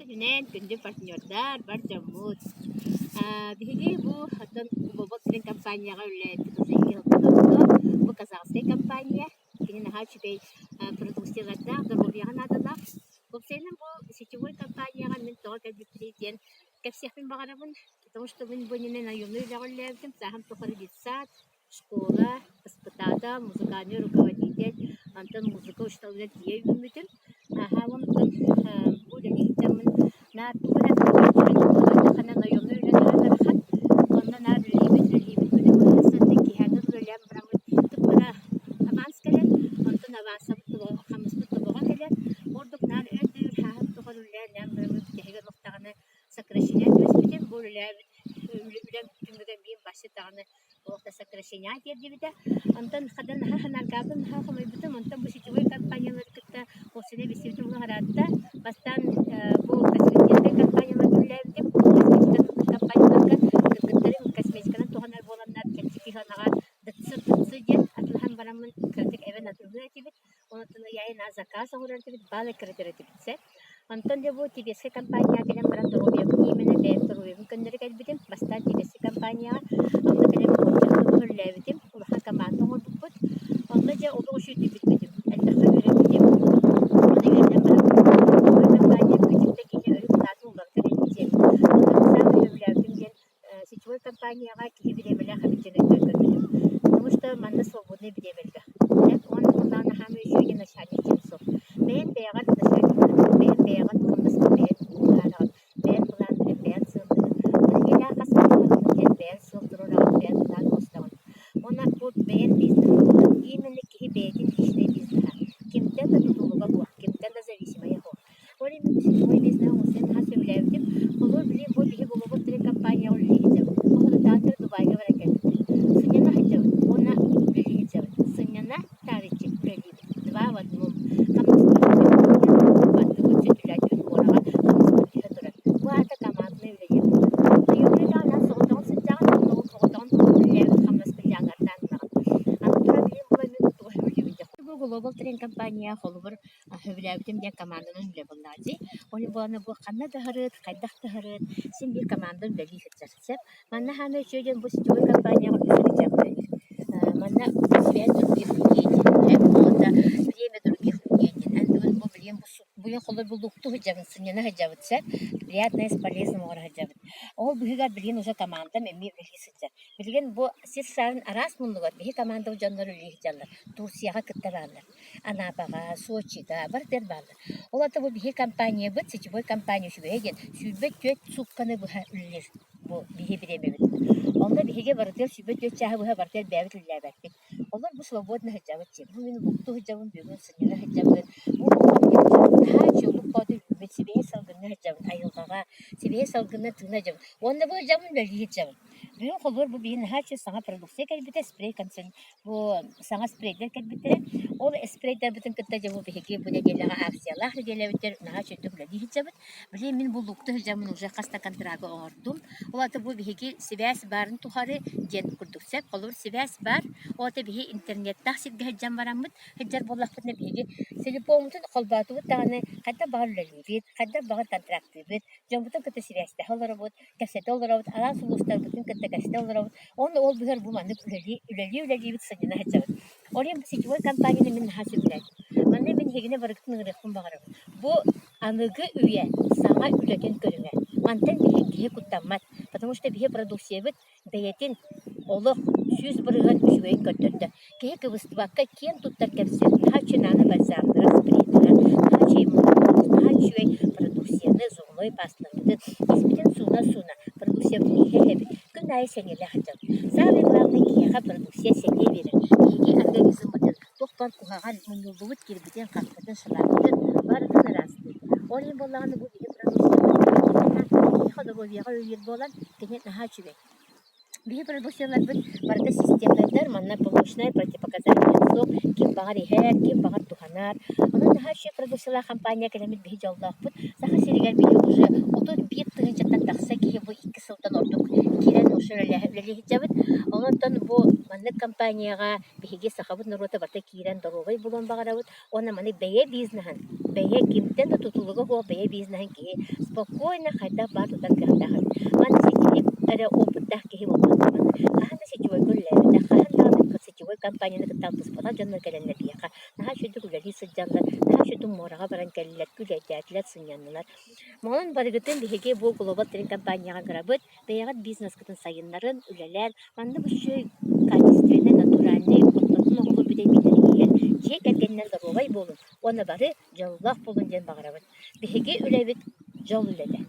Günün gündü partnörler var Jamut. Bihi bu hatta bu bakın kampanya öyle kızı bu kazası kampanya. Yine haçı bey prodüksiyonlarda da bu yana da bu senin bu seçici kampanya min toka bitiriyken كسيحين بغربن كتوشت من بنينا يومي لغلابتم ساهم تخرج الساعة школа, испытата, музыкальный руководитель, антон музыка ушталгат дие юмитим. Хавам тон буде лихтамын на тугана хана на йомны үләнәләр хат. Оннан ар либит бүле булсаң ки хәдер үләм брамын тупара аванс келет. Антон аванс бу хамыс бутуга келет. Ордук нар өдүр хат туган үлән брамын тегә ноктаганы сокращение битем буле үләм түмгән бин башы таганы وقت сокращение дебиде антон хадан ханар габын хахмы битем антон бу ситивой компаниялар китте осыне бисетим гаратта бастан бу косметика компаниялар бүләп косметика компанияларга киттелем косметиканы туганар боланнар кеттики ханага дытсы ден атлхан барамын кредит эвен атылгы тибит онтон яйна заказ уран тибит балы кредит тибитсе антон де бу тибесе компания келем баран торобия именно директор уйм кендер келбитем бастан тибесе компания анда келем левитим улахан команда олбут онда же олу шүт битбитим әлдәхә бирәбитим дигәндә бер компания битимдә кине өрүп тату бар кредитем онда сам өләбим ген сетевой компанияга кире бирәбелә хәбитене кергән потому что манна свободный бирәбелгә нет он мондан һәм җыйгы начальник со мен бәягат начальник мен бәягат коммас мен мен булан бәян сылды мен гелә хасман бәян сылдырырга бәян она вот бен бизнес именно ки бедин ишне бизнес кимдә дә тутулуга бу кимдә дә зависимая бу оли мой бизнес усен хасып левдим булыр били бу били бу бу компания улиҗә бу датыр дубайга баракет сынена хәтә она билиҗә сынена таричи били два в одном камас бу чөтүләҗә орага камас бу хәтәр бу ата командны билиҗә юрыда на содан сыҗан ну содан лев камас global train компания холбор хөбүләбитем дә команданың лебеллади. Оны буны бу ханна да харыт, кайдах та харыт. Син бир команданың бәли хәтсәп. Манна ханы чөген бу ситү компания үсәчәк. Манна связь других людей. Онда время других людей. Әнде бу билем бу холбор булдыкту хәҗәбен синена хәҗәбетсә, приятное с полезным хәҗәбет. Ол бигә билен уже команда мен билгесәчәк. Билген бу сирсарын арас мунлыгы би команда җаннары лихҗалар. Турцияга киттеләр. Анапага, Сочида бардыр барды. Оларда бу бихи компания бит, сетевой компания шүбеген. Сүбет төт сукканы бу үллер. Бу бихи биремебит. Онда бихиге бардыр сүбет төт чахы бу бардыр бәбит үлләбәк бит. Олар бу свободны хәҗәбет чи. Бу мине букту хәҗәбен бөгөн сыннары хәҗәбен. Бу ха чулук кады бит себе салгынны хәҗәбен айылгага, себе салгынны тына җәбен. Онда бу җәбен бәли җәбен. Бу холбор бу бин һәчә саңа продукция кәлбите спрей концен. Бу саңа спрейдер кәлбите. Ол спрейдер битен китте җавы бихиге бу дәгеләгә акциялар дәләбитер наһа чөтүлә диһҗәбет. Биле мин бу лукты җамын уже каста контрагы оңордум. Олата бу бихиге связь барын тухары ден курдуксак, олор связь бар. Ота бихи интернетта сидгә җам барамыт. Хәҗәр буллак битне бихиге телефонтын калбату таны ката барлы бит, ката бар контракт бит. Җамбутын китте связьтә халар бут, кассета олар бут, ала сулустар бутын китте кассета олар бут. Он ол бигәр бу маны үләли бит сәҗәнә хәҗәбет. Орем сетевой компания мен хасыблай. Манне мен хегене барыктын рехун багырып. Бу аныгы үе саңа үлеген көрүңө. Мантен биге куттамат, потому что биге продукция бит бәятин олох сүз бырыган үчүен көттөрдө. Кеге кыбыстыбакка кен туттар кепсе, хачынаны базардыра спрейтера, хачуй продукцияны зуңлой паслыгыды. Испитен суна продукция бит күнай сенеле хатып. Самый главный кега продукция сене берет. Биге организм тоқтан кугаган мунулбут кирбитен капкатын шылардын бардын расты. Орин боллаганы бу биге продукция. Ходовияга өйер болан кенет нахачыбек. Биге продукциялар бит барда системалар, манна помощная противопоказания сок, ким багар ихер, ким багар туханар. Анын нахачы продукциялар компания келемит биге жалдак бит. Саха сиригер биге уже отот бит тыгын жаттан такса ки бу 2 сылдан ордук кирен ошо эле үлелиһи жабыт. Олонтон бу маннык компанияга биһиги сахабыт нурута барта киирен дорогой булон багарабыт. Она маны бэйэ бизнесен. Бэйэ кимтен да тутулуга хо бэйэ бизнесен ки спокойно хайда бар тутан гандахын. Маны сети эре опыттах ки болман. Ахана сети way гөлләбит. Ахана сети way компанияны кытан туспата жанна келенне бияка. Наха шүдү үлели сыджанлар. Наха шүдү морага баран келлер күләтәтләр сыняннар. Монун барыгытын биһиги бу глобал трейд компанияга грабыт, бэйагат бизнес кытын сайыннарын үлелер, манны бүшүй качественный, натуральный, оттотун оголу бидей бидерийен, жие кергеннен дорогай болун, оны бары жоллах болун ден багарабыт. Биһиги үлебит жол үлеле.